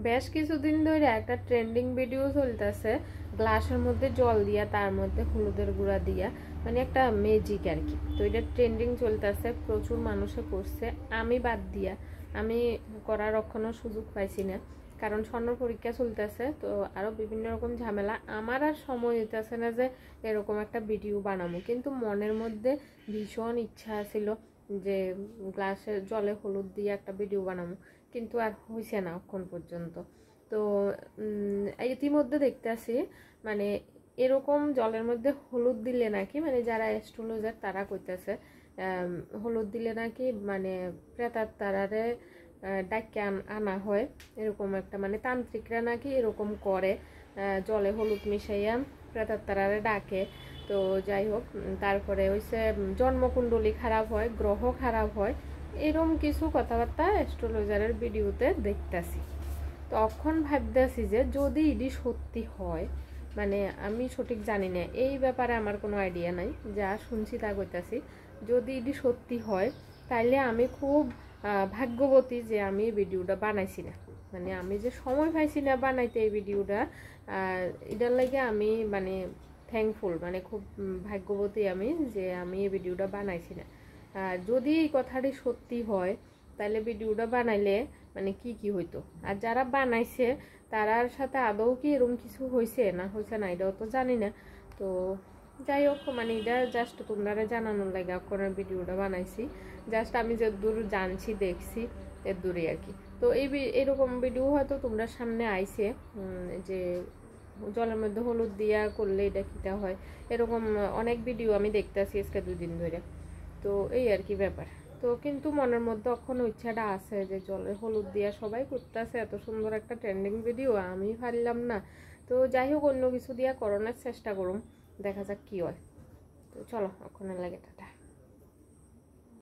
বেশ কিছুদিন ধরে একটা ট্রেন্ডিং ভিডিও চলতেছে, গ্লাসের মধ্যে জল দিয়া তার মধ্যে হলুদের গুঁড়া দিয়া, মানে একটা ম্যাজিক আর কি। তো এটা ট্রেন্ডিং চলতেছে, প্রচুর মানুষে করছে, আমি বাদ দিয়া। আমি করার কখনো সুযোগ পাইছি না, কারণ স্বর্ণ পরীক্ষা চলতেছে, তো আরও বিভিন্ন রকম ঝামেলা। আমার আর সময় হইতেছে না যে এরকম একটা ভিডিও বানাবো, কিন্তু মনের মধ্যে ভীষণ ইচ্ছা ছিল যে গ্লাসের জলে হলুদ দিয়ে একটা ভিডিও বানাবো, কিন্তু আর হয়েছে না এখন পর্যন্ত। তো ইতিমধ্যে দেখতেছি মানে এরকম জলের মধ্যে হলুদ দিলে নাকি, মানে যারা অ্যাস্ট্রোলজার তারা কইতেছে হলুদ দিলে নাকি মানে প্রেতাত্মারে ডাকে আনা হয়, এরকম একটা মানে তান্ত্রিকরা নাকি এরকম করে, জলে হলুদ মিশাইয়া প্রেতাত্মারে ডাকে। তো যাই হোক, তারপরে হইছে জন্মকুণ্ডলী খারাপ হয়, গ্রহ খারাপ হয়, এরকম কিছু কথাবার্তা অ্যাস্ট্রোলজারের ভিডিওতে দেখতেছি। তখন ভাবতেছি যে যদি এটি সত্যি হয়, মানে আমি সঠিক জানি না এই ব্যাপারে, আমার কোনো আইডিয়া নাই, যা শুনছি তা কইতাছি। যদি এটি সত্যি হয় তাইলে আমি খুব ভাগ্যবতী যে আমি এই ভিডিওটা বানাইছি না, মানে আমি যে সময় পাইছি না বানাইতে এই ভিডিওটা, এটার লাগে আমি মানে থ্যাঙ্কফুল, মানে খুব ভাগ্যবতী আমি যে আমি এই ভিডিওটা বানাইছি না। আর যদি এই কথাটি সত্যি হয় তাহলে ভিডিওটা বানাইলে মানে কি কি হইতো, আর যারা বানাইছে তারার সাথে আদৌ কি এরকম কিছু হয়েছে না হয়েছে না এটাও তো জানি না। তো যাই হোক, মানে এটা জাস্ট তোমরা জানানোর লাগে আপনার ভিডিওটা বানাইছি, জাস্ট আমি যে দূর জানছি দেখছি এর দূরে আর কি। তো এরকম ভিডিও হয়তো তোমরা সামনে আইছে যে জলের মধ্যে হলুদ দিয়া করলে এটা কিটা হয়, এরকম অনেক ভিডিও আমি দেখতেছি আজকে 2 দিন ধরে। তো এই আর কি ব্যাপার। তো কিন্তু মনের মধ্যে এখনো ইচ্ছাটা আছে যে জলে হলুদ দিয়া সবাই করতেছে, এত সুন্দর একটা ট্রেন্ডিং ভিডিও, আমি পারলাম না। তো যাই হোক, অন্য কিছু দিয়া করানোর চেষ্টা করুম, দেখা যাক কি হয়। তো চলো, এখন লাগে টাটা।